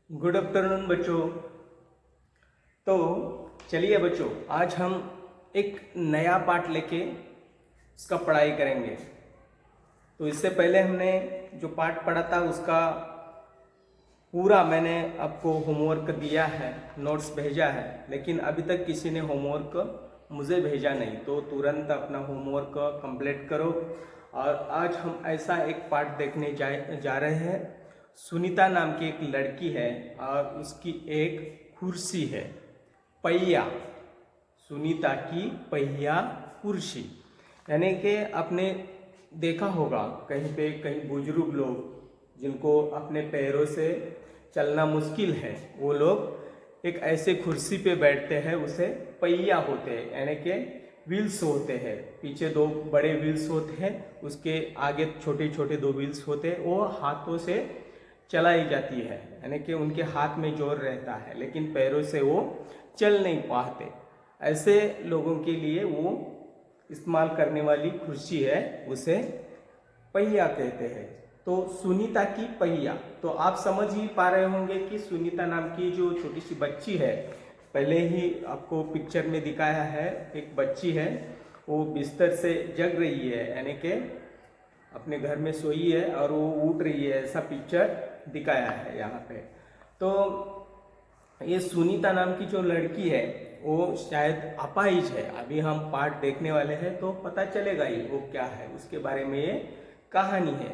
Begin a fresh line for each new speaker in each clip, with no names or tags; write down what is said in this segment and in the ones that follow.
Good afternoon बच्चों। तो चलिए बच्चों, आज हम एक नया पार्ट लेके उसका पढ़ाई करेंगे। तो इससे पहले हमने जो पार्ट पढ़ा था उसका पूरा मैंने आपको होमवर्क दिया है, नोट्स भेजा है, लेकिन अभी तक किसी ने होमवर्क मुझे भेजा नहीं। तो तुरंत अपना होमवर्क कंप्लीट करो। और आज हम ऐसा एक पार्ट देखने जा रहे हैं। सुनीता नाम की एक लड़की है और उसकी एक कुर्सी है, पहिया। सुनीता की पहिया कुर्सी, यानी कि आपने देखा होगा कहीं पे कहीं बुजुर्ग लोग जिनको अपने पैरों से चलना मुश्किल है, वो लोग एक ऐसे कुर्सी पे बैठते हैं, उसे पहिया होते हैं, यानी कि व्हील्स होते हैं। पीछे दो बड़े व्हील्स होते हैं, उसके आगे छोटे छोटे दो व्हील्स होते हैं। वो हाथों से चलाई जाती है, यानी कि उनके हाथ में जोर रहता है, लेकिन पैरों से वो चल नहीं पाते। ऐसे लोगों के लिए वो इस्तेमाल करने वाली कुर्सी है, उसे पहिया कहते हैं। तो सुनीता की पहिया, तो आप समझ ही पा रहे होंगे कि सुनीता नाम की जो छोटी सी बच्ची है, पहले ही आपको पिक्चर में दिखाया है, एक बच्ची है, वो बिस्तर से जग रही है, यानी कि अपने घर में सोई है और वो उठ रही है, ऐसा पिक्चर दिखाया है यहाँ पे। तो ये सुनीता नाम की जो लड़की है वो शायद अपाहिज है। अभी हम पार्ट देखने वाले हैं तो पता चलेगा ही वो क्या है, उसके बारे में ये कहानी है।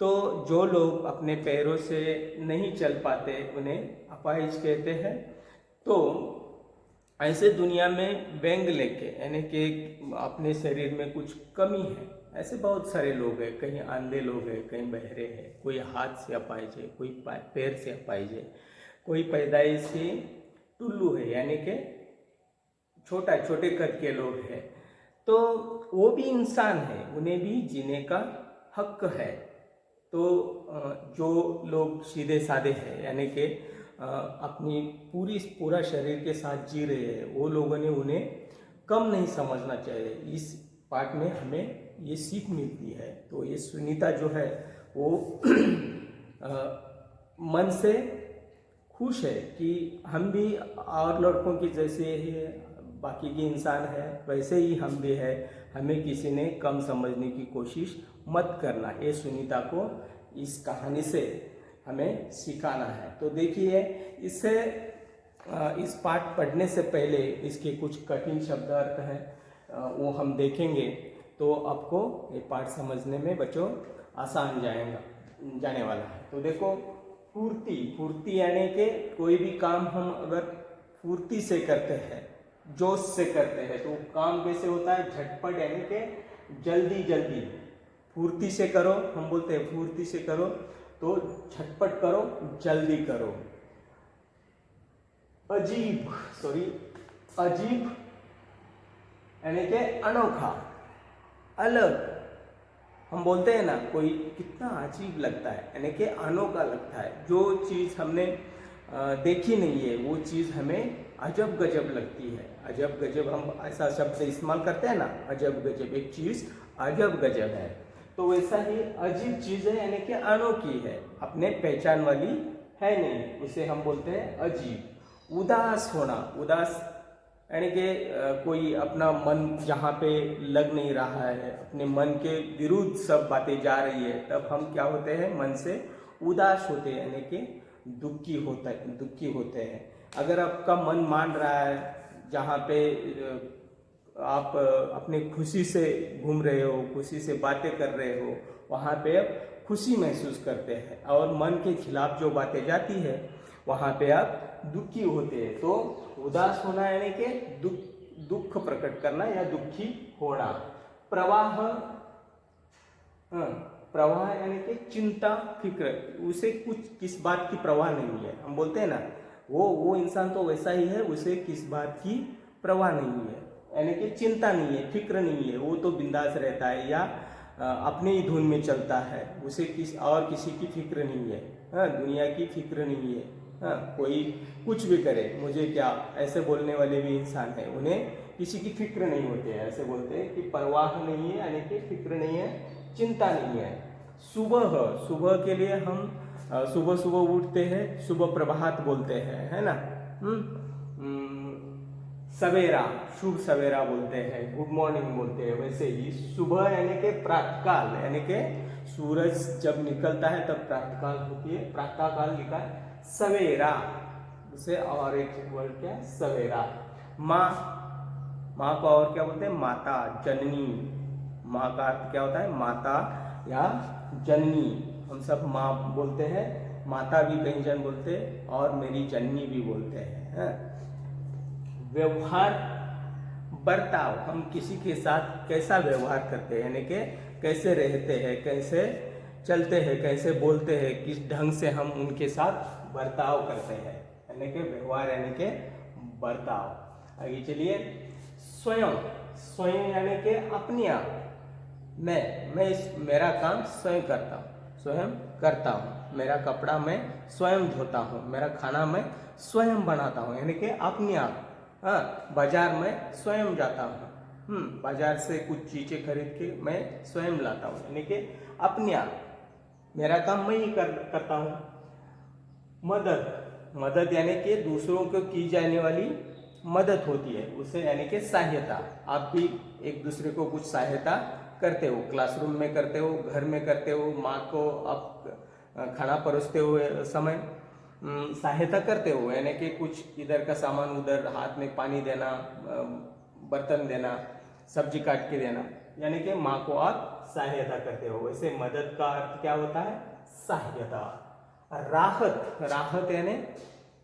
तो जो लोग अपने पैरों से नहीं चल पाते उन्हें अपाहिज कहते हैं। तो ऐसे दुनिया में व्यंग लेके, यानी कि अपने शरीर में कुछ कमी है, ऐसे बहुत सारे लोग हैं। कहीं अंधे लोग हैं, कहीं बहरे हैं, कोई हाथ से अपाहिज है, कोई पैर से अपाहिज है, कोई पैदाइश से टुल्लू है, यानी कि छोटे कद के लोग हैं। तो वो भी इंसान है, उन्हें भी जीने का हक है। तो जो लोग सीधे साधे हैं, यानी कि अपनी पूरा शरीर के साथ जी रहे हैं, वो लोगों ने उन्हें कम नहीं समझना चाहिए। इस पार्ट में हमें ये सीख मिलती है। तो ये सुनीता जो है वो मन से खुश है कि हम भी और लड़कों की जैसे ही बाकी के इंसान है, वैसे ही हम भी है, हमें किसी ने कम समझने की कोशिश मत करना। ये सुनीता को इस कहानी से हमें सिखाना है। तो देखिए, इससे इस पाठ पढ़ने से पहले इसके कुछ कठिन शब्द अर्थ हैं, वो हम देखेंगे, तो आपको ये पाठ समझने में बच्चों आसान जाने वाला है। तो देखो, फुर्ती यानी कि कोई भी काम हम अगर फुर्ती से करते हैं, जोश से करते हैं, तो काम कैसे होता है? झटपट, यानी कि जल्दी फुर्ती से करो। हम बोलते हैं फुर्ती से करो, तो झटपट करो, जल्दी करो। अजीब यानी कि अनोखा, अलग। हम बोलते हैं ना, कोई कितना अजीब लगता है, यानी कि अनोखा लगता है। जो चीज़ हमने देखी नहीं है, वो चीज़ हमें अजब गजब लगती है। अजब गजब, हम ऐसा शब्द इस्तेमाल करते हैं ना, अजब गजब, एक चीज़ अजब गजब है। तो वैसा ही अजीब चीज़ है, यानी कि अनोखी है, अपने पहचान वाली है नहीं, उसे हम बोलते हैं अजीब। उदास होना, उदास यानी कि कोई अपना मन जहाँ पे लग नहीं रहा है, अपने मन के विरुद्ध सब बातें जा रही है, तब हम क्या होते हैं? मन से उदास होते हैं, यानी कि दुखी होते हैं। अगर आपका मन मान रहा है, जहाँ पे आप अपने खुशी से घूम रहे हो, खुशी से बातें कर रहे हो, वहाँ पे आप खुशी महसूस करते हैं, और मन के खिलाफ जो बातें जाती है वहाँ पे आप दुखी होते हैं। तो उदास होना यानी कि दुख प्रकट करना या दुखी होना। प्रवाह यानी कि चिंता फिक्र, उसे किस बात की प्रवाह नहीं है। हम बोलते हैं ना, वो इंसान तो वैसा ही है, उसे किस बात की प्रवाह नहीं है, यानी कि चिंता नहीं है, फिक्र नहीं है, वो तो बिंदास रहता है या अपने ही धुन में चलता है, उसे किसी की फिक्र नहीं है। हाँ, दुनिया की फिक्र नहीं है। हाँ, कोई कुछ भी करे, मुझे क्या, ऐसे बोलने वाले भी इंसान हैं, उन्हें किसी की फिक्र नहीं होती है। ऐसे बोलते हैं कि परवाह नहीं है, यानी कि फिक्र नहीं है, चिंता नहीं है। सुबह के लिए हम सुबह सुबह उठते हैं, सुबह प्रभात बोलते हैं, है ना। सवेरा, शुभ सवेरा बोलते हैं, गुड मॉर्निंग बोलते हैं। वैसे ही सुबह यानी कि प्रातःकाल, यानी कि सूरज जब निकलता है तब प्रातःकाल होती है, प्रातःकाल लिखा है सवेरा उसे। और एक वर्ड क्या है, सवेरा। माँ, माँ को और क्या बोलते हैं, माता, जननी। माँ का अर्थ क्या होता है, माता या जननी। हम सब माँ बोलते हैं, माता भी कहीं जन बोलते हैं, और मेरी जननी भी बोलते हैं, है? व्यवहार, बर्ताव, हम किसी के साथ कैसा व्यवहार करते हैं, यानी कि कैसे रहते हैं, कैसे चलते हैं, कैसे बोलते हैं, किस ढंग से हम उनके साथ बर्ताव करते हैं, यानी कि व्यवहार, यानी कि बर्ताव। आगे चलिए, स्वयं, स्वयं यानी कि अपने आप। मैं मेरा काम स्वयं करता हूँ, स्वयं करता हूँ। मेरा कपड़ा मैं स्वयं धोता हूँ, मेरा खाना मैं स्वयं बनाता हूँ, यानी कि अपने आप। हाँ, बाजार में स्वयं जाता हूँ, बाजार से कुछ चीजें खरीद के मैं स्वयं लाता हूँ, यानी कि अपने आप, मेरा काम मैं ही करता हूँ। मदद, मदद यानी कि दूसरों को की जाने वाली मदद होती है, उसे यानी कि सहायता। आप भी एक दूसरे को कुछ सहायता करते हो, क्लासरूम में करते हो, घर में करते हो, माँ को आप खाना परोसते हुए समय सहायता करते हो, यानी कि कुछ इधर का सामान उधर, हाथ में पानी देना, बर्तन देना, सब्जी काट के देना, यानी कि माँ को आप सहायता करते हो। वैसे मदद का अर्थ क्या होता है, सहायता। राहत, राहत यानी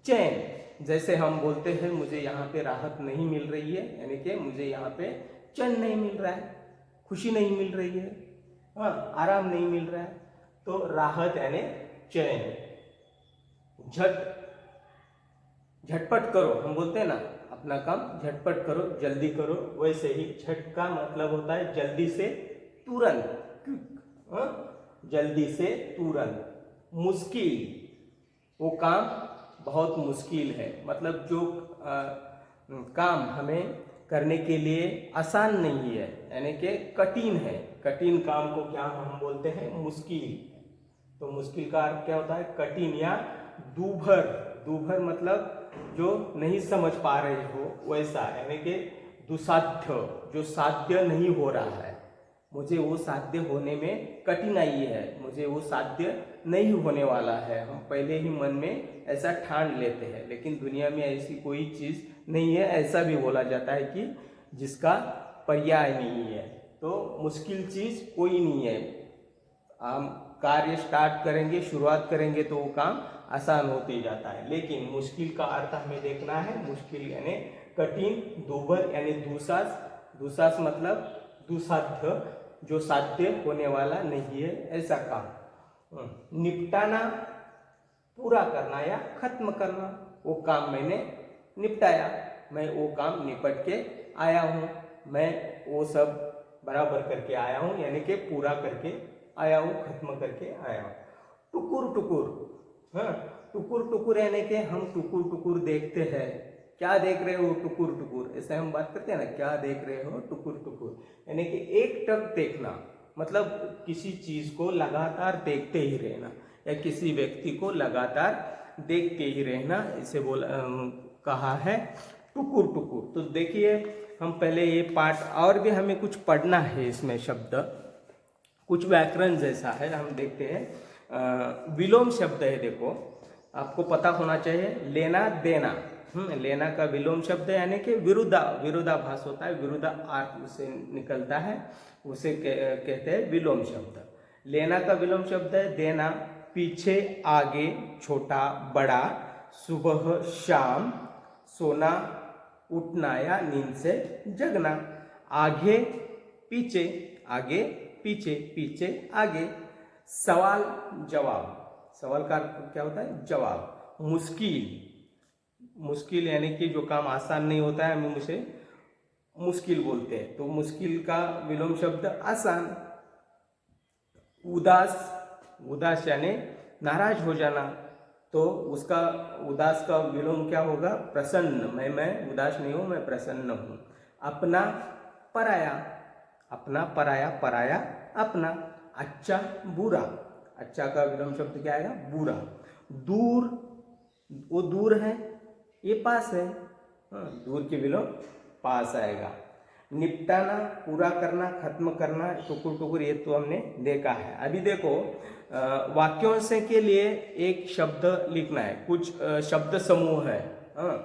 चैन। जैसे हम बोलते हैं मुझे यहाँ पे राहत नहीं मिल रही है, यानी कि मुझे यहाँ पे चैन नहीं मिल रहा है, खुशी नहीं मिल रही है, हाँ, आराम नहीं मिल रहा है, तो राहत यानी चैन। झटपट करो, हम बोलते हैं ना, अपना काम झटपट करो, जल्दी करो। वैसे ही झट का मतलब होता है जल्दी से, तुरंत, जल्दी से तुरंत। मुश्किल, वो काम बहुत मुश्किल है, मतलब जो काम हमें करने के लिए आसान नहीं है, यानी कि कठिन है, कठिन काम को क्या हम बोलते हैं, मुश्किल। तो मुश्किल का अर्थ क्या होता है, कठिन या दूभर। दूभर मतलब जो नहीं समझ पा रहे हो वैसा, यानी कि दुसाध्य, जो साध्य नहीं हो रहा है, मुझे वो साध्य होने में कठिनाई है, मुझे वो साध्य नहीं होने वाला है। हम पहले ही मन में ऐसा ठान लेते हैं, लेकिन दुनिया में ऐसी कोई चीज नहीं है। ऐसा भी बोला जाता है कि जिसका पर्याय नहीं है, तो मुश्किल चीज कोई नहीं है। हम कार्य स्टार्ट करेंगे, शुरुआत करेंगे तो वो काम आसान होते जाता है, लेकिन मुश्किल का अर्थ हमें देखना है। मुश्किल यानी कठिन, दूभर यानी दुसास, दुसास मतलब दुसाध्य, जो साध्य होने वाला नहीं है, ऐसा काम। निपटाना, पूरा करना या खत्म करना, वो काम मैंने निपटाया, मैं वो काम निपट के आया हूँ, मैं वो सब बराबर करके आया हूँ, यानी कि पूरा करके आया हूँ, खत्म करके आया हूँ। टुकुर टुकुर, हाँ, टुकुर टुकुर यानी कि हम टुकुर टुकुर देखते हैं। क्या देख रहे हो, टुकुर टुकुर, ऐसे हम बात करते हैं ना, क्या देख रहे हो, टुकुर टुकुर, यानी कि एक टक देखना, मतलब किसी चीज को लगातार देखते ही रहना, या किसी व्यक्ति को लगातार देखते ही रहना, इसे कहा है टुकुर टुकुर। तो देखिए, हम पहले ये पाठ, और भी हमें कुछ पढ़ना है इसमें, शब्द कुछ व्याकरण जैसा है, हम देखते हैं। विलोम शब्द है, देखो आपको पता होना चाहिए, लेना देना। लेना का विलोम शब्द है, यानी कि विरोधाभास होता है, विरोधार्थ उसे निकलता है, उसे कहते हैं विलोम शब्द। लेना का विलोम शब्द है देना, पीछे आगे, छोटा बड़ा, सुबह शाम, सोना उठना या नींद से जगना। आगे पीछे, आगे पीछे, पीछे आगे। सवाल जवाब, सवाल का क्या होता है, जवाब। मुश्किल, मुश्किल यानी कि जो काम आसान नहीं होता है, हम उसे मुश्किल बोलते हैं, तो मुश्किल का विलोम शब्द आसान। उदास, उदास यानी नाराज हो जाना, तो उसका उदास का विलोम क्या होगा, प्रसन्न। मैं उदास नहीं हूं, मैं प्रसन्न हूं। अपना पराया, अपना पराया, पराया अपना। अच्छा बुरा, अच्छा का विलोम शब्द क्या आएगा? बुरा। दूर, वो दूर है, ये पास है, हाँ, दूर के विलोम पास आएगा। निपटाना, पूरा करना, खत्म करना, टुकुर टुकुर, ये तो हमने देखा है। अभी देखो वाक्यांश के लिए एक शब्द लिखना है, कुछ शब्द समूह है, हाँ,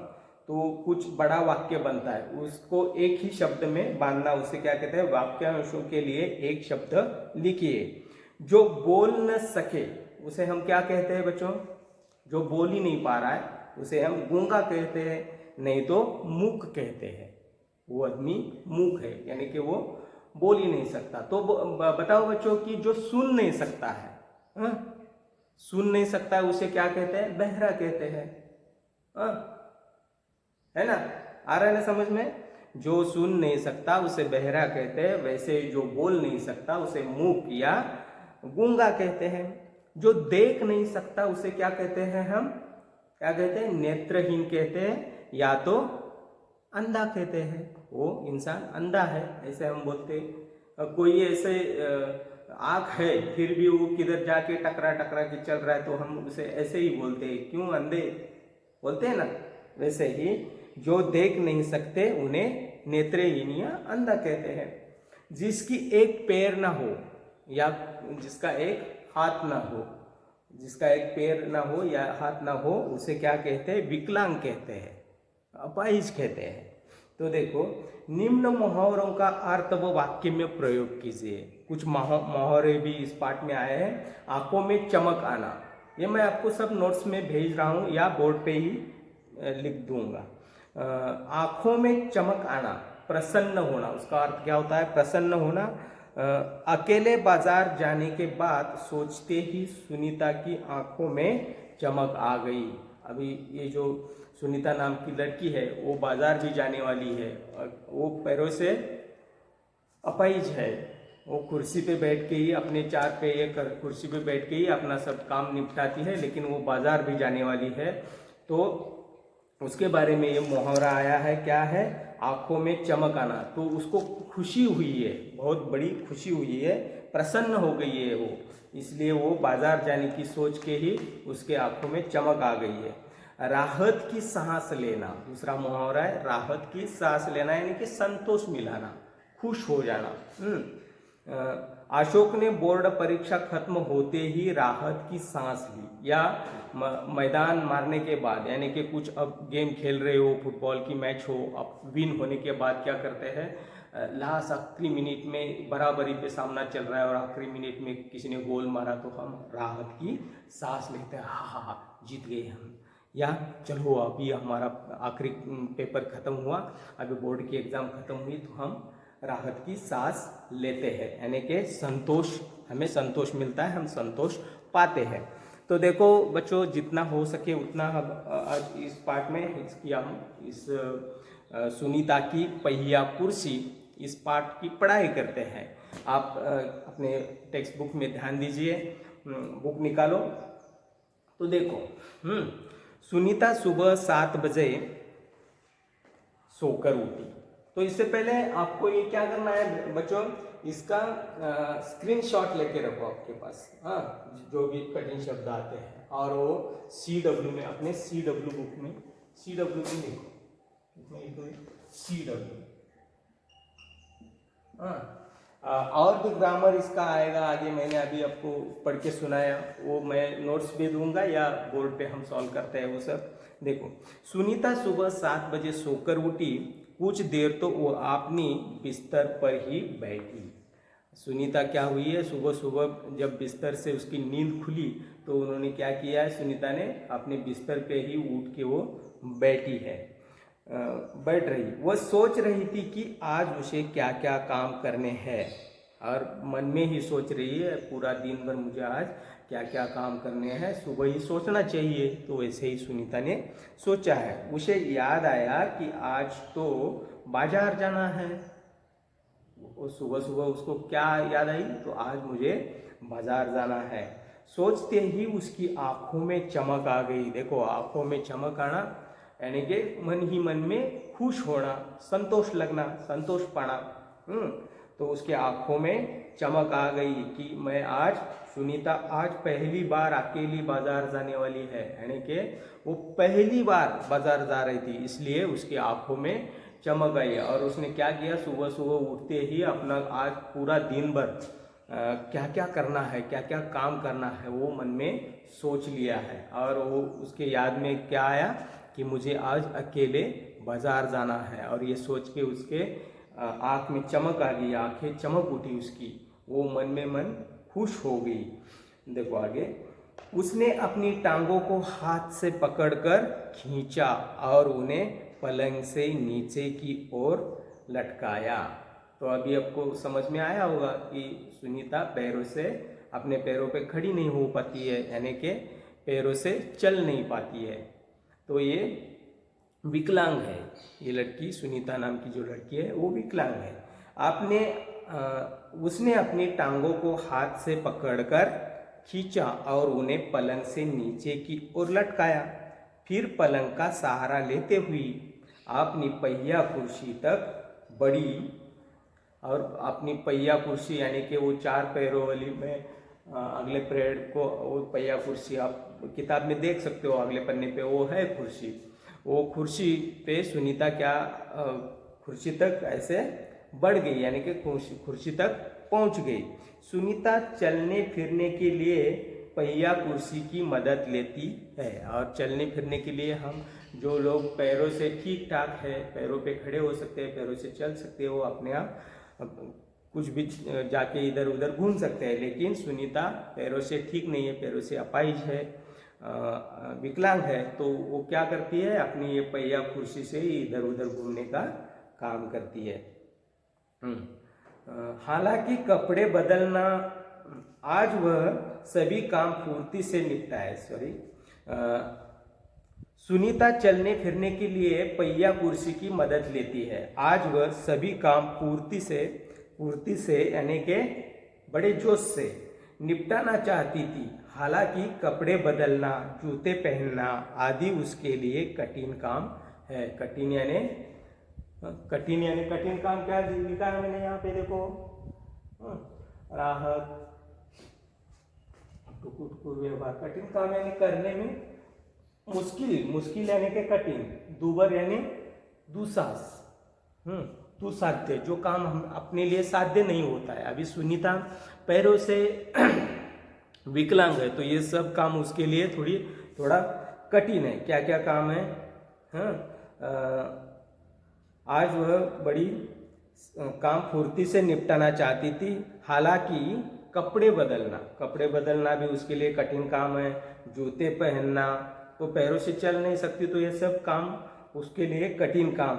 तो कुछ बड़ा वाक्य बनता है, उसको एक ही शब्द में बांधना, उसे क्या कहते हैं? वाक्यांशों के लिए एक शब्द लिखिए। जो बोल न सके उसे हम क्या कहते हैं बच्चों? जो बोल ही नहीं पा रहा है उसे हम गूंगा कहते हैं, नहीं तो मूक कहते हैं। वो आदमी मूक है, यानी कि वो बोल ही नहीं सकता। तो बताओ बच्चों कि जो सुन नहीं सकता है, हाँ? सुन नहीं सकता है उसे क्या कहते हैं? बहरा कहते हैं, हाँ? है ना? आ रहा है ना समझ में? जो सुन नहीं सकता उसे बहरा कहते हैं, वैसे जो बोल नहीं सकता उसे मूक या गूंगा कहते हैं। जो देख नहीं सकता उसे क्या कहते हैं? हम क्या कहते हैं? नेत्रहीन कहते हैं, या तो अंधा कहते हैं। वो इंसान अंधा है, ऐसे हम बोलते हैं। कोई ऐसे आँख है फिर भी वो किधर जाके टकरा टकरा के चल रहा है, तो हम उसे ऐसे ही बोलते हैं, क्यों? अंधे बोलते हैं ना। वैसे ही जो देख नहीं सकते उन्हें नेत्रहीन या अंधा कहते हैं। जिसकी एक पैर ना हो या जिसका एक हाथ ना हो, जिसका एक पैर ना हो या हाथ ना हो, उसे क्या कहते हैं? विकलांग कहते हैं, अपाहिज कहते हैं। तो देखो, निम्न मुहावरों का अर्थ व वाक्य में प्रयोग कीजिए। कुछ मुहावरे भी इस पाठ में आए हैं। आंखों में चमक आना, ये मैं आपको सब नोट्स में भेज रहा हूँ या बोर्ड पे ही लिख दूंगा। आंखों में चमक आना, प्रसन्न होना, उसका अर्थ क्या होता है? प्रसन्न होना। अकेले बाजार जाने के बाद सोचते ही सुनीता की आंखों में चमक आ गई। अभी ये जो सुनीता नाम की लड़की है वो बाजार भी जाने वाली है, वो पैरों से अपाहिज है। वो कुर्सी पे बैठ के ही, अपने चार पे एक कुर्सी पे बैठ के ही अपना सब काम निपटाती है, लेकिन वो बाजार भी जाने वाली है। तो उसके बारे में ये मुहावरा आया है, क्या है? आंखों में चमक आना। तो उसको खुशी हुई है, बहुत बड़ी खुशी हुई है, प्रसन्न हो गई है वो, इसलिए वो बाजार जाने की सोच के ही उसके आंखों में चमक आ गई है। राहत की सांस लेना, दूसरा मुहावरा है, राहत की सांस लेना, यानी कि संतोष मिलाना, खुश हो जाना। अशोक ने बोर्ड परीक्षा खत्म होते ही राहत की सांस ली। या मैदान मारने के बाद, यानी कि कुछ अब गेम खेल रहे हो, फुटबॉल की मैच हो, अब विन होने के बाद क्या करते हैं? लास्ट आखिरी मिनट में बराबरी पे सामना चल रहा है और आखिरी मिनट में किसी ने गोल मारा तो हम राहत की सांस लेते हैं, हा हा जीत गए हम। या चलो अभी हमारा आखिरी पेपर खत्म हुआ, अभी बोर्ड की एग्ज़ाम खत्म हुई, तो हम राहत की सांस लेते हैं, यानी कि संतोष, हमें संतोष मिलता है, हम संतोष पाते हैं। तो देखो बच्चों, जितना हो सके उतना हम आज इस पाठ में इसकी हम इस सुनीता की पहिया कुर्सी, इस पाठ की पढ़ाई करते हैं। आप अपने टेक्स्ट बुक में ध्यान दीजिए, बुक निकालो। तो देखो, सुनीता सुबह 7 बजे सोकर उठी। तो इससे पहले आपको ये क्या करना है बच्चों? इसका स्क्रीनशॉट लेके रखो आपके पास, हाँ, जो भी कठिन शब्द आते हैं, और वो CW में, अपने CW बुक में, CW में लिखो, CW, हाँ। और भी ग्रामर इसका आएगा आगे, मैंने अभी आपको पढ़ के सुनाया, वो मैं नोट्स भी दूंगा या बोर्ड पे हम सॉल्व करते हैं वो सब। देखो, सुनीता सुबह 7 बजे सोकर उठी, कुछ देर तो वो अपनी बिस्तर पर ही बैठी। सुनीता क्या हुई है? सुबह सुबह जब बिस्तर से उसकी नींद खुली तो उन्होंने क्या किया है? सुनीता ने अपने बिस्तर पे ही उठ के वो बैठी है, बैठ रही। वह सोच रही थी कि आज उसे क्या क्या काम करने हैं, और मन में ही सोच रही है पूरा दिन भर मुझे आज क्या क्या काम करने हैं, सुबह ही सोचना चाहिए। तो वैसे ही सुनीता ने सोचा है। उसे याद आया कि आज तो बाजार जाना है। सुबह सुबह उसको क्या याद आई? तो आज मुझे बाजार जाना है। सोचते ही उसकी आंखों में चमक आ गई। देखो, आंखों में चमक आना यानी कि मन ही मन में खुश होना, संतोष लगना, संतोष पाना। तो उसके आंखों में चमक आ गई कि मैं आज सुनीता आज पहली बार अकेली बाजार जाने वाली है, यानी कि वो पहली बार बाजार जा रही थी, इसलिए उसकी आंखों में चमक आई। और उसने क्या किया, सुबह सुबह उठते ही अपना आज पूरा दिन भर क्या क्या करना है, क्या क्या काम करना है, वो मन में सोच लिया है। और वो उसके याद में क्या आया कि मुझे आज अकेले बाजार जाना है, और ये सोच के उसके आँख में चमक आ गई, आंखें चमक उठी उसकी, वो मन में मन खुश हो गई। देखो आगे, उसने अपनी टांगों को हाथ से पकड़कर खींचा और उन्हें पलंग से नीचे की ओर लटकाया। तो अभी आपको समझ में आया होगा कि सुनीता पैरों से अपने पैरों पे खड़ी नहीं हो पाती है, यानी कि पैरों से चल नहीं पाती है। तो ये विकलांग है, ये लड़की सुनीता नाम की जो लड़की है वो विकलांग है। उसने अपनी टांगों को हाथ से पकड़कर खींचा और उन्हें पलंग से नीचे की ओर लटकाया। फिर पलंग का सहारा लेते हुए अपनी पहिया कुर्सी तक बढ़ी, और अपनी पहिया कुर्सी यानी कि वो 4 पैरों वाली में अगले पीरियड को वो पहिया कुर्सी आप किताब में देख सकते हो, अगले पन्ने पे वो है कुर्सी। वो कुर्सी पे सुनीता क्या कुर्सी तक ऐसे बढ़ गई, यानी कि कुर्सी तक पहुंच गई। सुनीता चलने फिरने के लिए पहिया कुर्सी की मदद लेती है। और चलने फिरने के लिए हम जो लोग पैरों से ठीक ठाक है, पैरों पे खड़े हो सकते हैं, पैरों से चल सकते हैं, वो अपने आप कुछ भी जाके इधर उधर घूम सकते हैं। लेकिन सुनीता पैरों से ठीक नहीं है, पैरों से अपाहिज है, विकलांग है, तो वो क्या करती है, अपनी ये पहिया कुर्सी से ही इधर उधर घूमने का काम करती है। हालांकि कपड़े बदलना आज वह सभी काम फुर्ती से निपटाए। सुनीता चलने फिरने के लिए पहिया कुर्सी की मदद लेती है। आज वह सभी काम फुर्ती से यानी कि बड़े जोश से निपटाना चाहती थी। हालांकि कपड़े बदलना, जूते पहनना आदि उसके लिए कठिन काम है। कठिन यानी कठिन काम क्या लिखा है मैंने यहाँ पे, देखो, राहत, व्यवहार, कठिन काम यानी करने में मुश्किल यानी कि कठिन, दूबर यानी दुस्साहस, दुस्साध्य, जो काम हम अपने लिए साध्य नहीं होता है। अभी सुनीता पैरों से विकलांग है, तो ये सब काम उसके लिए थोड़ा कठिन है। क्या क्या काम है? आज वह बड़ी काम फुर्ती से निपटाना चाहती थी। हालांकि कपड़े बदलना भी उसके लिए कठिन काम है। जूते पहनना, तो पैरों से चल नहीं सकती, तो ये सब काम उसके लिए कठिन काम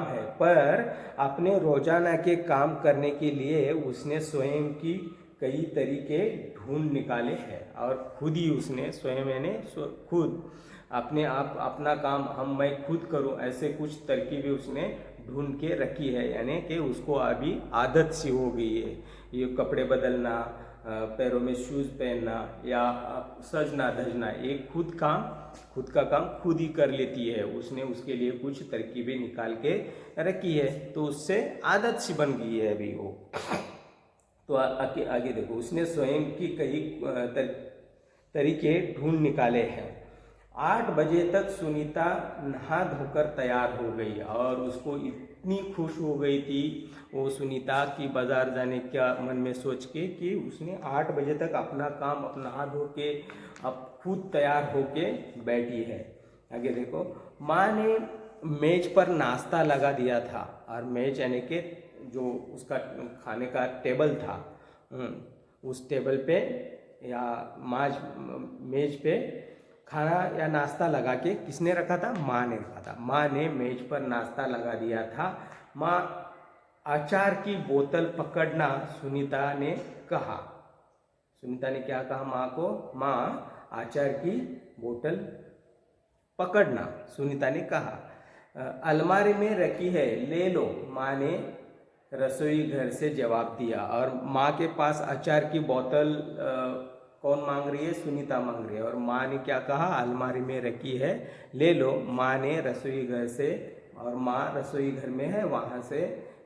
है। पर अपने रोजाना के काम करने के लिए उसने स्वयं की कई तरीके ढूंढ निकाले हैं, और खुद ही उसने स्वयं यानी खुद अपने आप अपना काम मैं खुद करूं, ऐसे कुछ तरकीबें उसने ढूंढ के रखी है, यानी कि उसको अभी आदत सी हो गई है ये कपड़े बदलना, पैरों में शूज पहनना या सजना धजना, एक खुद का काम खुद ही कर लेती है। उसने उसके लिए कुछ तरकीबें निकाल के रखी है, तो उससे आदत सी बन गई है अभी वो। तो आगे देखो, उसने स्वयं की कई तरीके ढूंढ निकाले हैं। 8 बजे तक सुनीता नहा धोकर तैयार हो गई, और उसको इतनी खुश हो गई थी वो सुनीता की बाजार जाने का मन में सोच के कि उसने 8 बजे तक अपना काम नहा धो के अब खुद तैयार होके बैठी है। आगे देखो, माँ ने मेज पर नाश्ता लगा दिया था, और मेज यानी कि जो उसका खाने का टेबल था, उस टेबल पे या मेज पे खाना या नाश्ता लगा के किसने रखा था? माँ ने रखा था। माँ ने मेज पर नाश्ता लगा दिया था। माँ अचार की बोतल पकड़ना, सुनीता ने कहा। सुनीता ने क्या कहा माँ को? माँ अचार की बोतल पकड़ना, सुनीता ने कहा। अलमारी में रखी है, ले लो, माँ ने रसोई घर से जवाब दिया। और माँ के पास अचार की बोतल कौन मांग रही है? सुनीता मांग रही है। और माँ ने क्या कहा? अलमारी में रखी है, ले लो, माँ ने रसोई घर से, और माँ रसोई घर में है, वहाँ से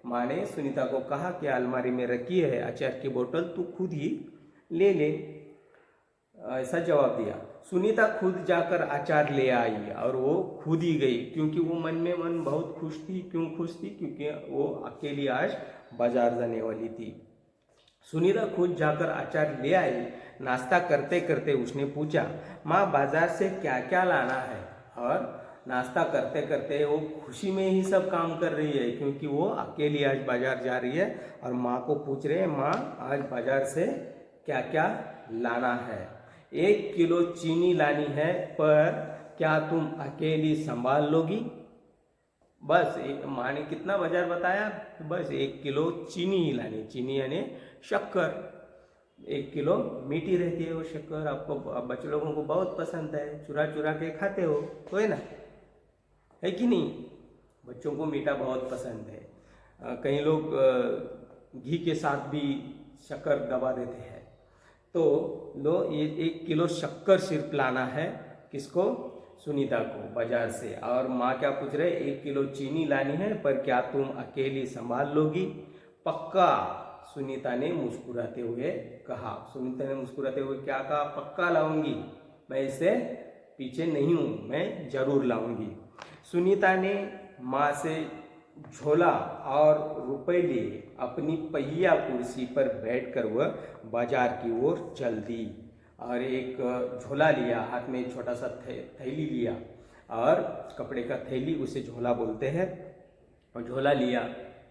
माँ ने सुनीता को कहा कि अलमारी में रखी है अचार की बोतल, तू खुद ही ले ले, ऐसा जवाब दिया। सुनीता खुद जाकर अचार ले आई और वो खुद ही गई, क्योंकि वो मन में मन बहुत खुश थी। क्यों खुश थी? क्योंकि वो अकेली आज बाजार जाने वाली थी। सुनीता खुद जाकर अचार ले आई। नाश्ता करते करते उसने पूछा, माँ बाजार से क्या क्या लाना है? और नाश्ता करते करते वो खुशी में ही सब काम कर रही है, क्योंकि वो अकेली आज बाजार जा रही है और माँ को पूछ रहे हैं, माँ आज बाजार से क्या क्या लाना है? 1 किलो चीनी लानी है, पर क्या तुम अकेली संभाल लोगी? बस माँ ने कितना बाजार बताया? बस 1 किलो चीनी ही लानी। चीनी यानी शक्कर। 1 किलो मीठी रहती है वो शक्कर, आपको बच्चे लोगों को बहुत पसंद है, चुरा चुरा के खाते हो तो है ना, है कि नहीं? बच्चों को मीठा बहुत पसंद है। कई लोग घी के साथ भी शक्कर दबा देते हैं। तो लो, ये 1 किलो शक्कर सिर्फ लाना है। किसको? सुनीता को, बाजार से। और माँ क्या पूछ रहे? 1 किलो चीनी लानी है, पर क्या तुम अकेली संभाल लोगी? पक्का, सुनीता ने मुस्कुराते हुए कहा। सुनीता ने मुस्कुराते हुए क्या कहा? पक्का लाऊंगी, मैं इससे पीछे नहीं हूँ, मैं जरूर लाऊंगी। सुनीता ने माँ से झोला और रुपए लिए अपनी पहिया कुर्सी पर बैठकर वह बाजार की ओर चल दी। और एक झोला लिया, हाथ में छोटा सा थैली लिया, और कपड़े का थैली उसे झोला बोलते हैं। और झोला लिया,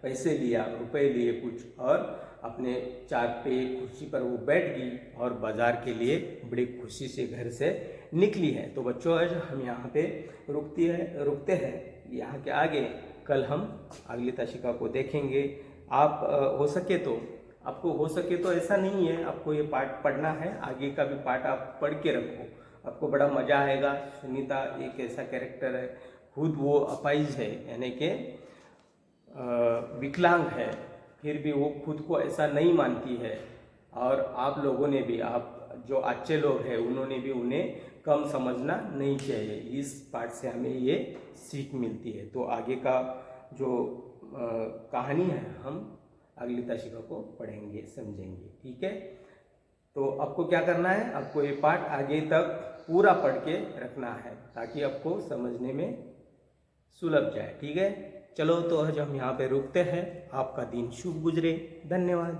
पैसे लिया, रुपए लिए कुछ, और अपने चार पे कुर्सी पर वो बैठ गई और बाजार के लिए बड़ी खुशी से घर से निकली है। तो बच्चों, आज हम यहाँ पे रुकते हैं। यहाँ के आगे कल हम अगली ताशिका को देखेंगे। आप आपको हो सके तो ऐसा नहीं है आपको ये पाठ पढ़ना है, आगे का भी पाठ आप पढ़ के रखो, आपको बड़ा मजा आएगा। सुनीता एक ऐसा कैरेक्टर है, खुद वो अपाहिज है, यानी कि विकलांग है, फिर भी वो खुद को ऐसा नहीं मानती है। और आप लोगों ने भी, आप जो अच्छे लोग हैं, उन्होंने भी उन्हें कम समझना नहीं चाहिए। इस पाठ से हमें ये सीख मिलती है। तो आगे का जो कहानी है हम अगली ताशिका को पढ़ेंगे, समझेंगे, ठीक है? तो आपको क्या करना है? आपको ये पाठ आगे तक पूरा पढ़ के रखना है, ताकि आपको समझने में सुलभ जाए, ठीक है? चलो, तो आज हम यहाँ पे रुकते हैं। आपका दिन शुभ गुजरे। धन्यवाद।